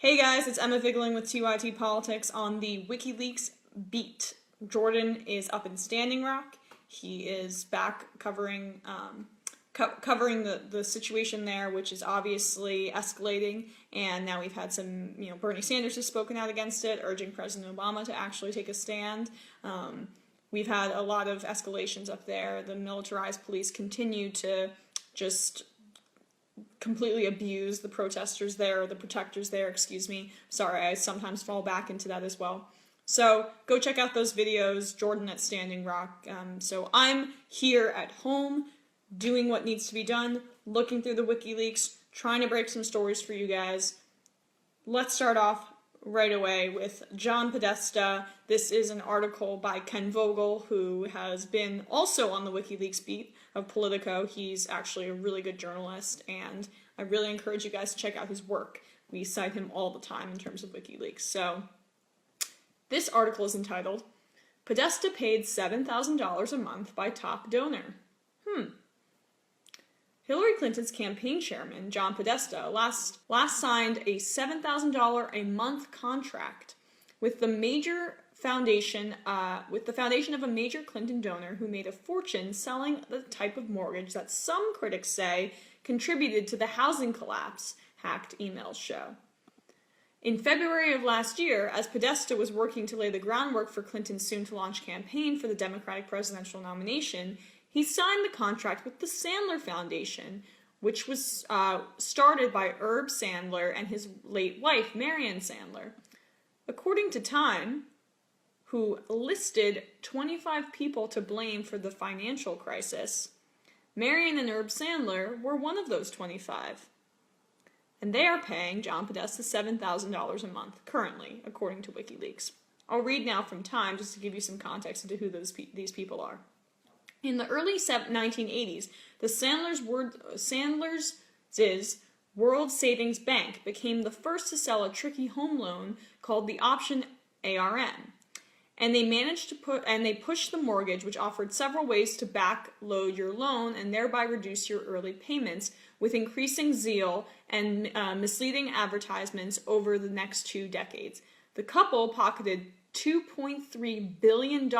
Hey guys, it's Emma Vigling with TYT Politics on the WikiLeaks beat. Jordan is up in Standing Rock. He is back covering the situation there, which is obviously escalating. And now we've had some, Bernie Sanders has spoken out against it, urging President Obama to actually take a stand. We've had a lot of escalations up there. The militarized police continue to just completely abuse the protesters there, or the protectors there, excuse me. Sorry, I sometimes fall back into that as well. So go check out those videos, Jordan at Standing Rock. So I'm here at home doing what needs to be done, looking through the WikiLeaks, trying to break some stories for you guys. Let's start off right away with John Podesta. This is an article by Ken Vogel, who has been also on the WikiLeaks beat of Politico. He's actually a really good journalist, and I really encourage you guys to check out his work. We cite him all the time in terms of WikiLeaks. So this article is entitled, Podesta Paid $7,000 a Month by Top Donor. Hillary Clinton's campaign chairman, John Podesta, last signed a $7,000 a month contract with the foundation of a major Clinton donor who made a fortune selling the type of mortgage that some critics say contributed to the housing collapse hacked emails show. In February of last year, as Podesta was working to lay the groundwork for Clinton's soon-to-launch campaign for the Democratic presidential nomination, he signed the contract with the Sandler Foundation, which was started by Herb Sandler and his late wife, Marion Sandler. According to Time, who listed 25 people to blame for the financial crisis, Marion and Herb Sandler were one of those 25. And they are paying John Podesta $7,000 a month, currently, according to WikiLeaks. I'll read now from Time, just to give you some context into who these people are. In the early 1980s, the Sandler's World Savings Bank became the first to sell a tricky home loan called the Option ARM. And they pushed the mortgage, which offered several ways to backload your loan and thereby reduce your early payments, with increasing zeal and misleading advertisements over the next 2 decades. The couple pocketed $2.3 billion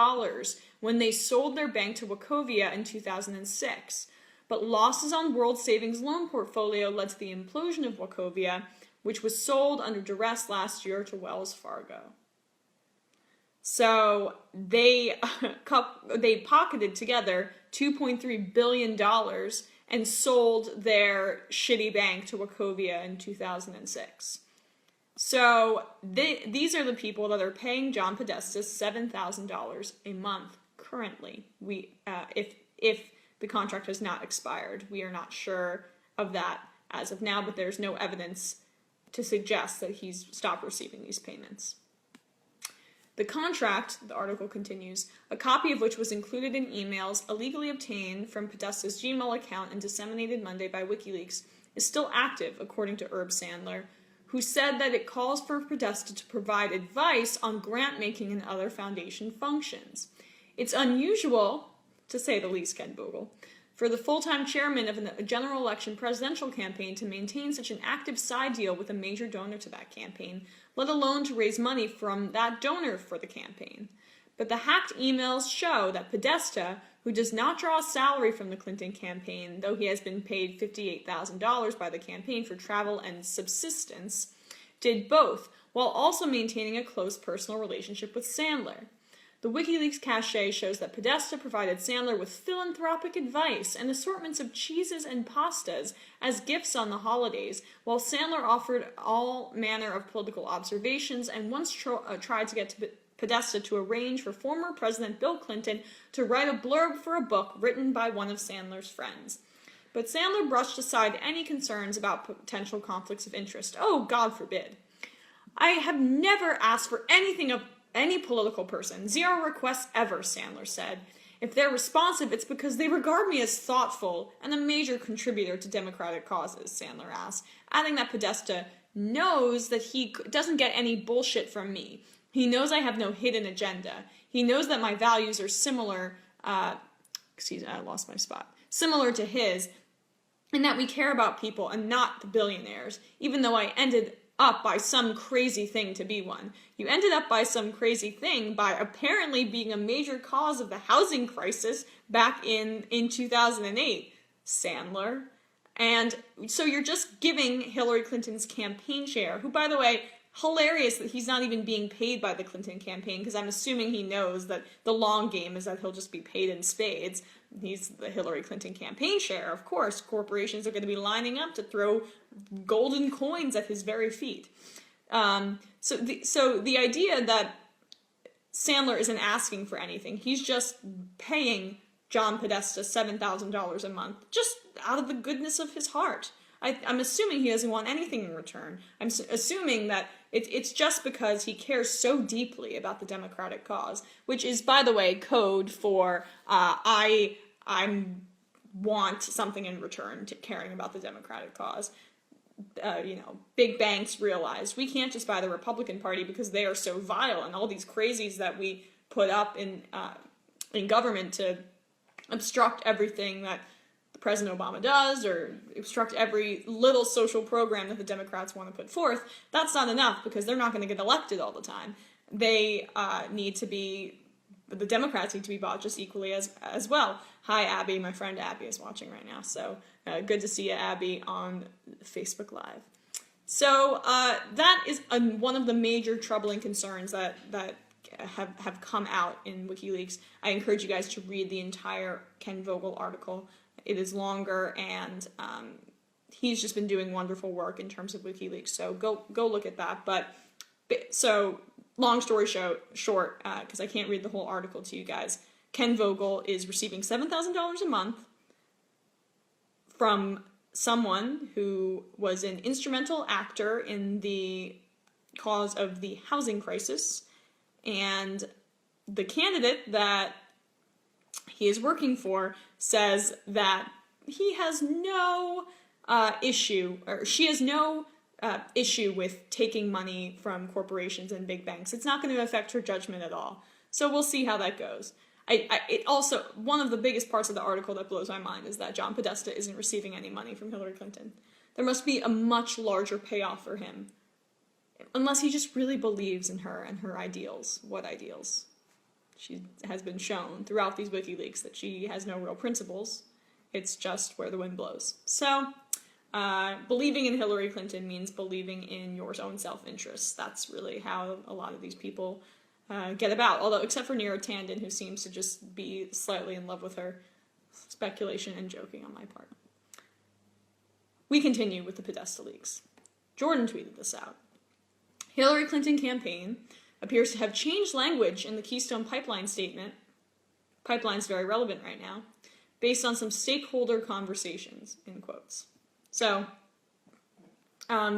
when they sold their bank to Wachovia in 2006. But losses on World Savings loan portfolio led to the implosion of Wachovia, which was sold under duress last year to Wells Fargo. So they pocketed together $2.3 billion and sold their shitty bank to Wachovia in 2006. So these are the people that are paying John Podesta $7,000 a month currently. If the contract has not expired, we are not sure of that as of now, but there's no evidence to suggest that he's stopped receiving these payments. The contract, the article continues, a copy of which was included in emails illegally obtained from Podesta's Gmail account and disseminated Monday by WikiLeaks, is still active, according to Herb Sandler, who said that it calls for Podesta to provide advice on grant-making and other foundation functions. It's unusual, to say the least, Ken Vogel, for the full-time chairman of a general election presidential campaign to maintain such an active side deal with a major donor to that campaign, let alone to raise money from that donor for the campaign. But the hacked emails show that Podesta, who does not draw a salary from the Clinton campaign, though he has been paid $58,000 by the campaign for travel and subsistence, did both, while also maintaining a close personal relationship with Sandler. The WikiLeaks cache shows that Podesta provided Sandler with philanthropic advice and assortments of cheeses and pastas as gifts on the holidays, while Sandler offered all manner of political observations and once tried to get Podesta to arrange for former President Bill Clinton to write a blurb for a book written by one of Sandler's friends. But Sandler brushed aside any concerns about potential conflicts of interest. Oh, God forbid. I have never asked for anything of any political person. 0 requests ever, Sandler said. If they're responsive, it's because they regard me as thoughtful and a major contributor to democratic causes, Sandler asked, adding that Podesta knows that he doesn't get any bullshit from me. He knows I have no hidden agenda. He knows that my values are similar, similar to his, and that we care about people and not the billionaires, even though I ended up by some crazy thing to be one. You ended up by some crazy thing by apparently being a major cause of the housing crisis back in 2008, Sandler. And so you're just giving Hillary Clinton's campaign chair, who, by the way, hilarious that he's not even being paid by the Clinton campaign, because I'm assuming he knows that the long game is that he'll just be paid in spades. He's the Hillary Clinton campaign chair. Of course, corporations are going to be lining up to throw golden coins at his very feet. So the idea that Sandler isn't asking for anything, he's just paying John Podesta $7,000 a month, just out of the goodness of his heart. I'm assuming he doesn't want anything in return. I'm assuming that it's just because he cares so deeply about the Democratic cause, which is, by the way, code for I want something in return to caring about the Democratic cause. Big banks realize we can't just buy the Republican Party because they are so vile, and all these crazies that we put up in government to obstruct everything that President Obama does, or obstruct every little social program that the Democrats want to put forth. That's not enough, because they're not going to get elected all the time. The Democrats need to be bought just equally as well. Hi, Abby. My friend Abby is watching right now, so good to see you, Abby, on Facebook Live. So that is one of the major troubling concerns that have come out in WikiLeaks. I encourage you guys to read the entire Ken Vogel article. It is longer, and he's just been doing wonderful work in terms of WikiLeaks, so go look at that. But so, long story short, because I can't read the whole article to you guys, Ken Vogel is receiving $7,000 a month from someone who was an instrumental actor in the cause of the housing crisis, and the candidate that he is working for says that he has no issue, or she has no issue with taking money from corporations and big banks. It's not going to affect her judgment at all. So we'll see how that goes. It also, one of the biggest parts of the article that blows my mind is that John Podesta isn't receiving any money from Hillary Clinton. There must be a much larger payoff for him, unless he just really believes in her and her ideals. What ideals? She has been shown throughout these WikiLeaks that she has no real principles. It's just where the wind blows. So, believing in Hillary Clinton means believing in your own self-interest. That's really how a lot of these people get about. Although, except for Neera Tanden, who seems to just be slightly in love with her. Speculation and joking on my part. We continue with the Podesta leaks. Jordan tweeted this out. Hillary Clinton campaign appears to have changed language in the Keystone pipeline statement. Pipeline's very relevant right now, based on some stakeholder conversations, in quotes. So,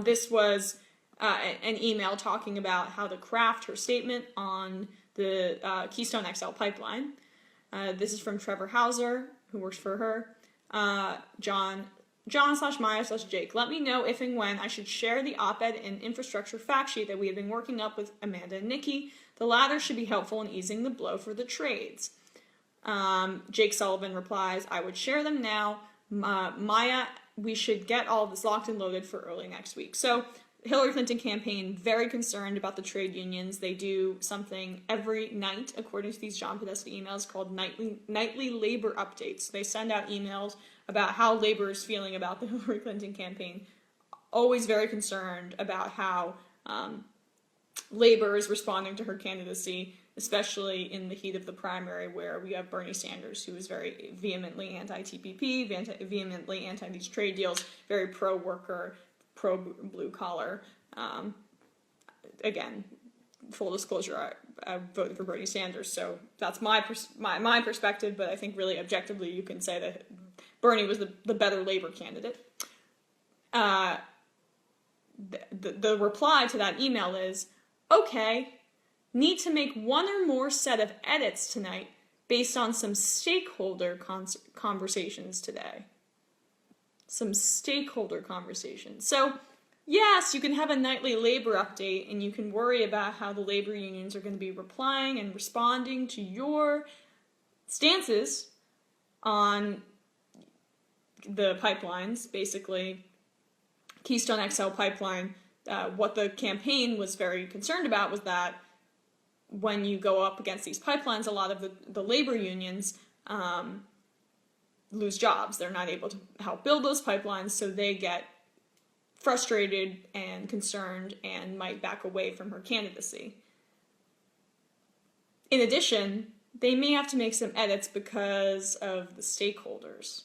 this was an email talking about how to craft her statement on the Keystone XL pipeline. This is from Trevor Hauser, who works for her. John/Maya/Jake, let me know if and when I should share the op-ed and infrastructure fact sheet that we have been working up with Amanda and Nikki. The latter should be helpful in easing the blow for the trades. Jake Sullivan replies, I would share them now. Maya, we should get all of this locked and loaded for early next week. So, Hillary Clinton campaign, very concerned about the trade unions. They do something every night, according to these John Podesta emails, called nightly labor updates. They send out emails about how labor is feeling about the Hillary Clinton campaign. Always very concerned about how labor is responding to her candidacy, especially in the heat of the primary, where we have Bernie Sanders, who is very vehemently anti-TPP, vehemently anti these trade deals, very pro-worker, pro-blue-collar. Again, full disclosure, I voted for Bernie Sanders, so that's my perspective, but I think really objectively you can say that Bernie was the better labor candidate. The reply to that email is, okay, need to make one or more set of edits tonight based on some stakeholder conversations today. Some stakeholder conversations. So, yes, you can have a nightly labor update, and you can worry about how the labor unions are going to be replying and responding to your stances on the pipelines, basically Keystone XL pipeline what the campaign was very concerned about was that when you go up against these pipelines, a lot of the labor unions lose jobs. They're not able to help build those pipelines, so they get frustrated and concerned and might back away from her candidacy. In addition, they may have to make some edits because of the stakeholders.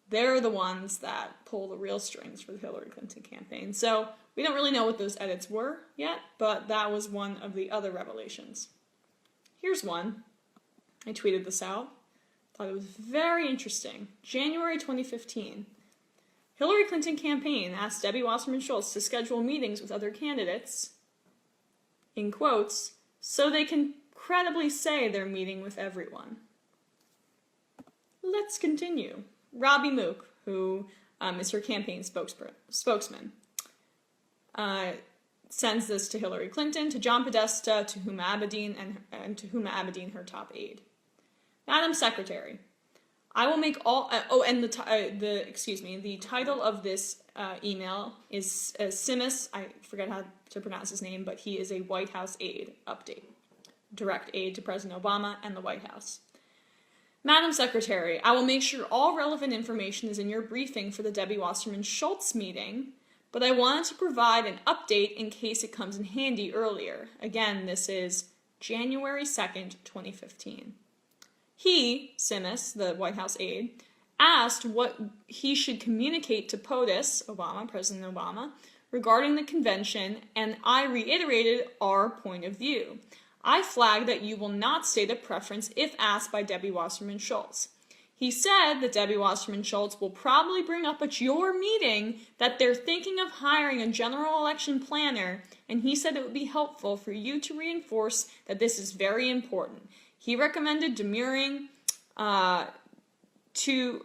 They're the ones that pull the real strings for the Hillary Clinton campaign. So we don't really know what those edits were yet, but that was one of the other revelations. Here's one. I tweeted this out. Thought it was very interesting. January 2015. Hillary Clinton campaign asked Debbie Wasserman Schultz to schedule meetings with other candidates, in quotes, so they can credibly say they're meeting with everyone. Let's continue. Robbie Mook, who is her campaign spokesman, sends this to Hillary Clinton, to John Podesta, to Huma Abedin, and to Huma Abedin, her top aide. Madam Secretary, I will make all. The title of this email is Simis. I forget how to pronounce his name, but he is a White House aide. Update, direct aide to President Obama and the White House. Madam Secretary, I will make sure all relevant information is in your briefing for the Debbie Wasserman Schultz meeting, but I wanted to provide an update in case it comes in handy earlier. Again, this is January 2nd, 2015. He, Simis, the White House aide, asked what he should communicate to POTUS, Obama, President Obama, regarding the convention, and I reiterated our point of view. I flagged that you will not state a preference if asked by Debbie Wasserman Schultz. He said that Debbie Wasserman Schultz will probably bring up at your meeting that they're thinking of hiring a general election planner, and he said it would be helpful for you to reinforce that this is very important. He recommended demurring on who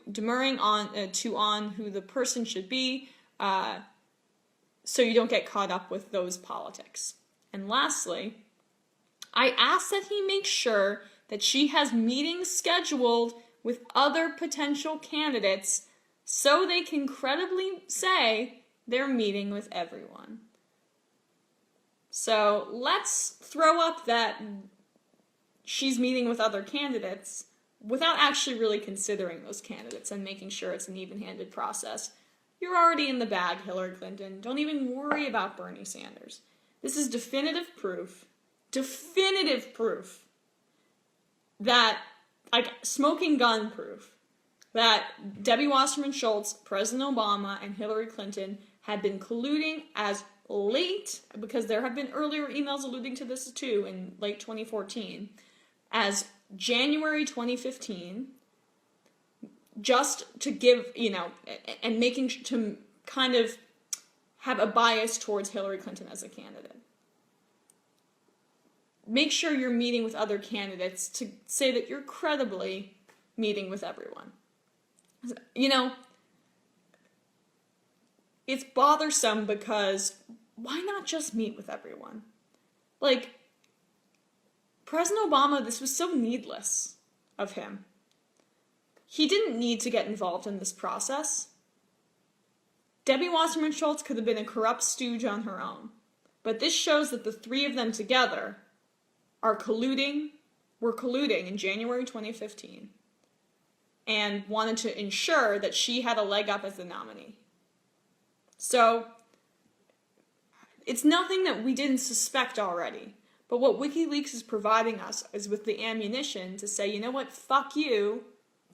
the person should be, so you don't get caught up with those politics. And lastly, I asked that he make sure that she has meetings scheduled with other potential candidates so they can credibly say they're meeting with everyone. So let's throw up that she's meeting with other candidates without actually really considering those candidates and making sure it's an even-handed process. You're already in the bag, Hillary Clinton. Don't even worry about Bernie Sanders. This is definitive proof that, like, smoking gun proof, that Debbie Wasserman Schultz, President Obama, and Hillary Clinton had been colluding as late, because there have been earlier emails alluding to this too in late 2014, as January 2015, just to give, and making to kind of have a bias towards Hillary Clinton as a candidate. Make sure you're meeting with other candidates to say that you're credibly meeting with everyone. It's bothersome because why not just meet with everyone? Like, President Obama, this was so needless of him. He didn't need to get involved in this process. Debbie Wasserman Schultz could have been a corrupt stooge on her own. But this shows that the three of them together were colluding in January 2015 and wanted to ensure that she had a leg up as the nominee. So, it's nothing that we didn't suspect already. But what WikiLeaks is providing us is with the ammunition to say, you know what, fuck you,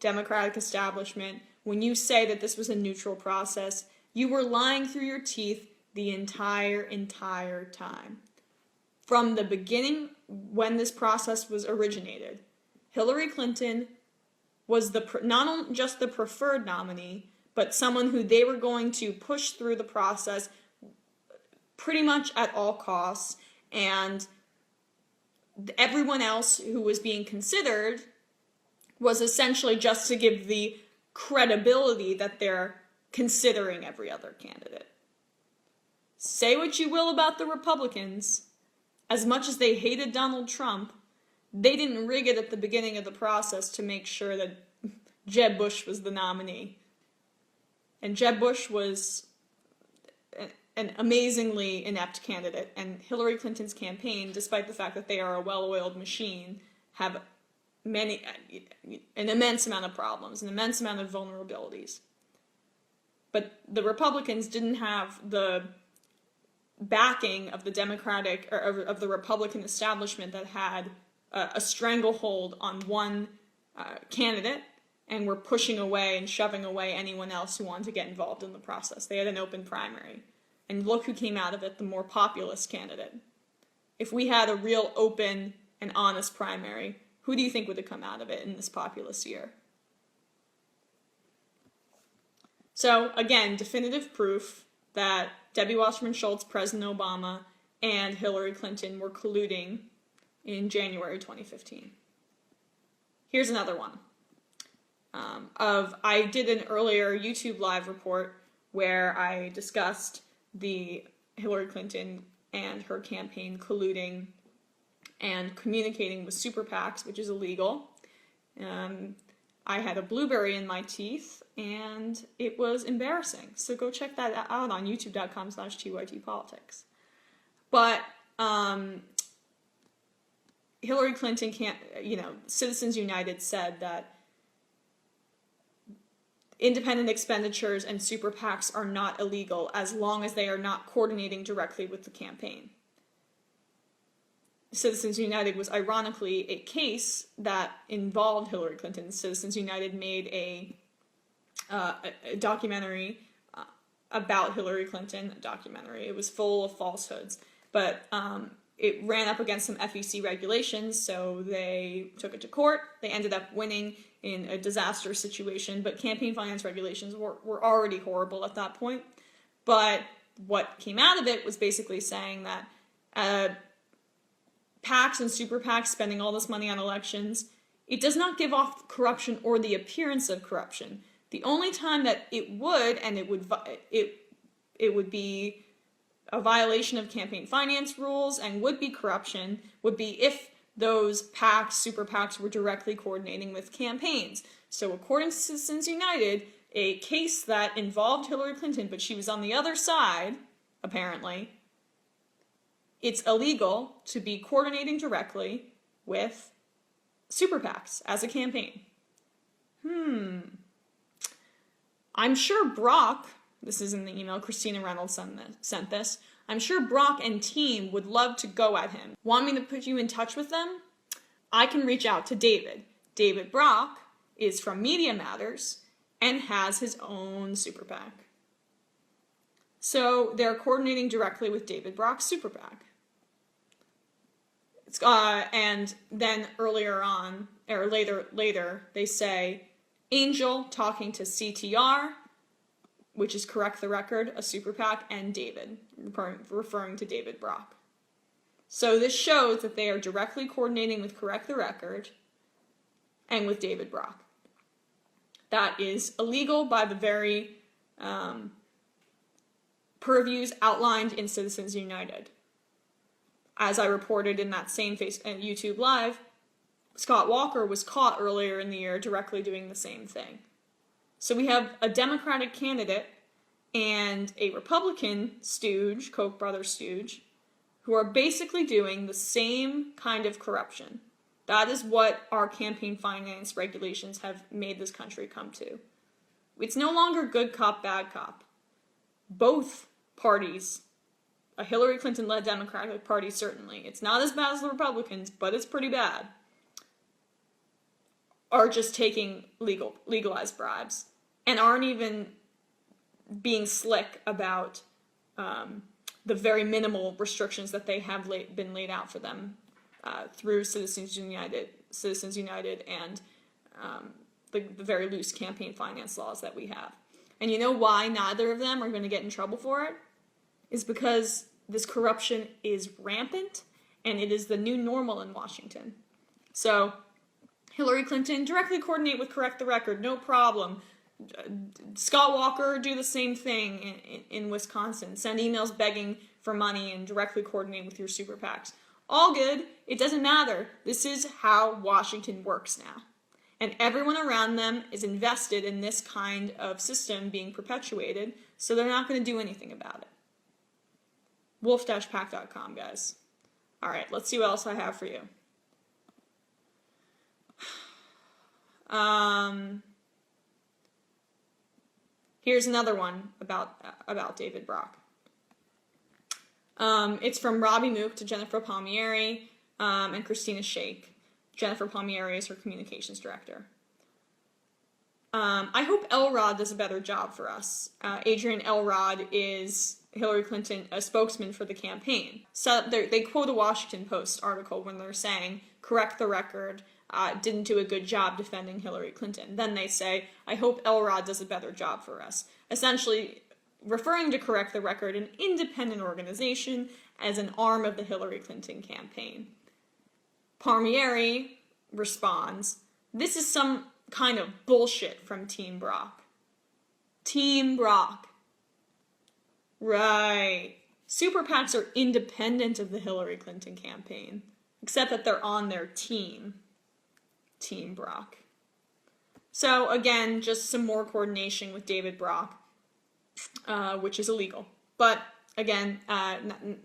Democratic establishment, when you say that this was a neutral process. You were lying through your teeth the entire time. From the beginning, when this process was originated, Hillary Clinton was not just the preferred nominee, but someone who they were going to push through the process pretty much at all costs, and everyone else who was being considered was essentially just to give the credibility that they're considering every other candidate. Say what you will about the Republicans. As much as they hated Donald Trump, they didn't rig it at the beginning of the process to make sure that Jeb Bush was the nominee. And Jeb Bush was an amazingly inept candidate, and Hillary Clinton's campaign, despite the fact that they are a well-oiled machine, have an immense amount of problems, an immense amount of vulnerabilities. But the Republicans didn't have the backing of the Democratic or of the Republican establishment that had a stranglehold on one candidate and were pushing away and shoving away anyone else who wanted to get involved in the process. They had an open primary. And look who came out of it, the more populist candidate. If we had a real open and honest primary, who do you think would have come out of it in this populist year? So, again, definitive proof that Debbie Wasserman Schultz, President Obama, and Hillary Clinton were colluding in January 2015. Here's another one. I did an earlier YouTube live report where I discussed the Hillary Clinton and her campaign colluding and communicating with super PACs, which is illegal. I had a blueberry in my teeth, and it was embarrassing. So go check that out on youtube.com/tytpolitics. But Hillary Clinton can't, Citizens United said that independent expenditures and super PACs are not illegal as long as they are not coordinating directly with the campaign. Citizens United was ironically a case that involved Hillary Clinton. Citizens United made a documentary about Hillary Clinton, It was full of falsehoods, but it ran up against some FEC regulations, so they took it to court. They ended up winning in a disaster situation, but campaign finance regulations were already horrible at that point. But what came out of it was basically saying that PACs and super PACs spending all this money on elections, it does not give off corruption or the appearance of corruption. The only time that it would, and it would be a violation of campaign finance rules and would be corruption, would be if those PACs, super PACs, were directly coordinating with campaigns. So according to Citizens United, a case that involved Hillary Clinton, but she was on the other side, apparently, it's illegal to be coordinating directly with super PACs as a campaign. I'm sure Brock, this is in the email, Christina Reynolds sent this, I'm sure Brock and team would love to go at him. Want me to put you in touch with them? I can reach out to David. David Brock is from Media Matters and has his own super PAC. So they're coordinating directly with David Brock's super PAC. And then earlier on, or later, they say, Angel talking to CTR, which is Correct the Record, a super PAC, and David, referring to David Brock. So this shows that they are directly coordinating with Correct the Record and with David Brock. That is illegal by the very purviews outlined in Citizens United. As I reported in that same YouTube Live, Scott Walker was caught earlier in the year directly doing the same thing. So we have a Democratic candidate and a Republican stooge, Koch brothers stooge, who are basically doing the same kind of corruption. That is what our campaign finance regulations have made this country come to. It's no longer good cop, bad cop. Both parties, a Hillary Clinton-led Democratic Party certainly, it's not as bad as the Republicans, but it's pretty bad, are just taking legalized bribes and aren't even being slick about the very minimal restrictions that they have been laid out for them through Citizens United and the very loose campaign finance laws that we have. And you know why neither of them are going to get in trouble for it? Is because this corruption is rampant and it is the new normal in Washington. So Hillary Clinton, directly coordinate with Correct the Record, no problem. Scott Walker, do the same thing in Wisconsin. Send emails begging for money and directly coordinate with your super PACs. All good. It doesn't matter. This is how Washington works now. And everyone around them is invested in this kind of system being perpetuated, so they're not going to do anything about it. wolf-pack.com, guys. All right, let's see what else I have for you. Here's another one about David Brock. It's from Robbie Mook to Jennifer Palmieri and Christina Shake. Jennifer Palmieri is her communications director. I hope Elrod does a better job for us. Adrian Elrod is Hillary Clinton, a spokesman for the campaign. So they quote a Washington Post article when they're saying, correct the record, didn't do a good job defending Hillary Clinton. Then they say, I hope Elrod does a better job for us. Essentially, referring to Correct the Record, an independent organization, as an arm of the Hillary Clinton campaign. Palmieri responds, this is some kind of bullshit from Team Brock. Team Brock. Right. Super PACs are independent of the Hillary Clinton campaign, except that they're on their team. Team Brock. So again, just some more coordination with David Brock, which is illegal. But again,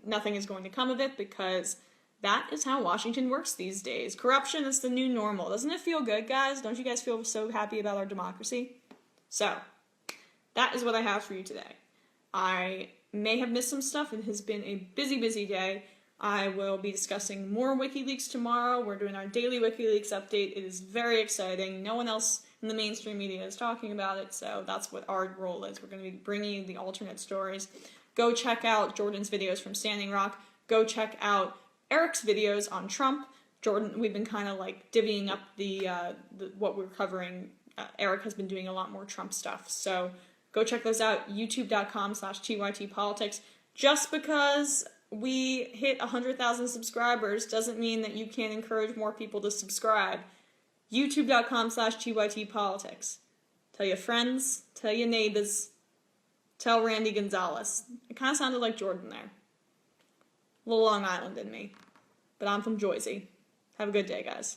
nothing is going to come of it because that is how Washington works these days. Corruption is the new normal. Doesn't it feel good, guys? Don't you guys feel so happy about our democracy? So, that is what I have for you today. I may have missed some stuff. It has been a busy, busy day. I will be discussing more WikiLeaks tomorrow. We're doing our daily WikiLeaks update. It is very exciting. No one else in the mainstream media is talking about it, so that's what our role is. We're going to be bringing you the alternate stories. Go check out Jordan's videos from Standing Rock. Go check out Eric's videos on Trump. Jordan, we've been kind of like divvying up the what we're covering. Eric has been doing a lot more Trump stuff, so go check those out. youtube.com/tytpolitics. Just because we hit 100,000 subscribers doesn't mean that you can't encourage more people to subscribe. youtube.com/tytpolitics. Tell your friends, tell your neighbors, tell Randy Gonzalez. It kind of sounded like Jordan there. A little Long Island in me. But I'm from Jersey. Have a good day, guys.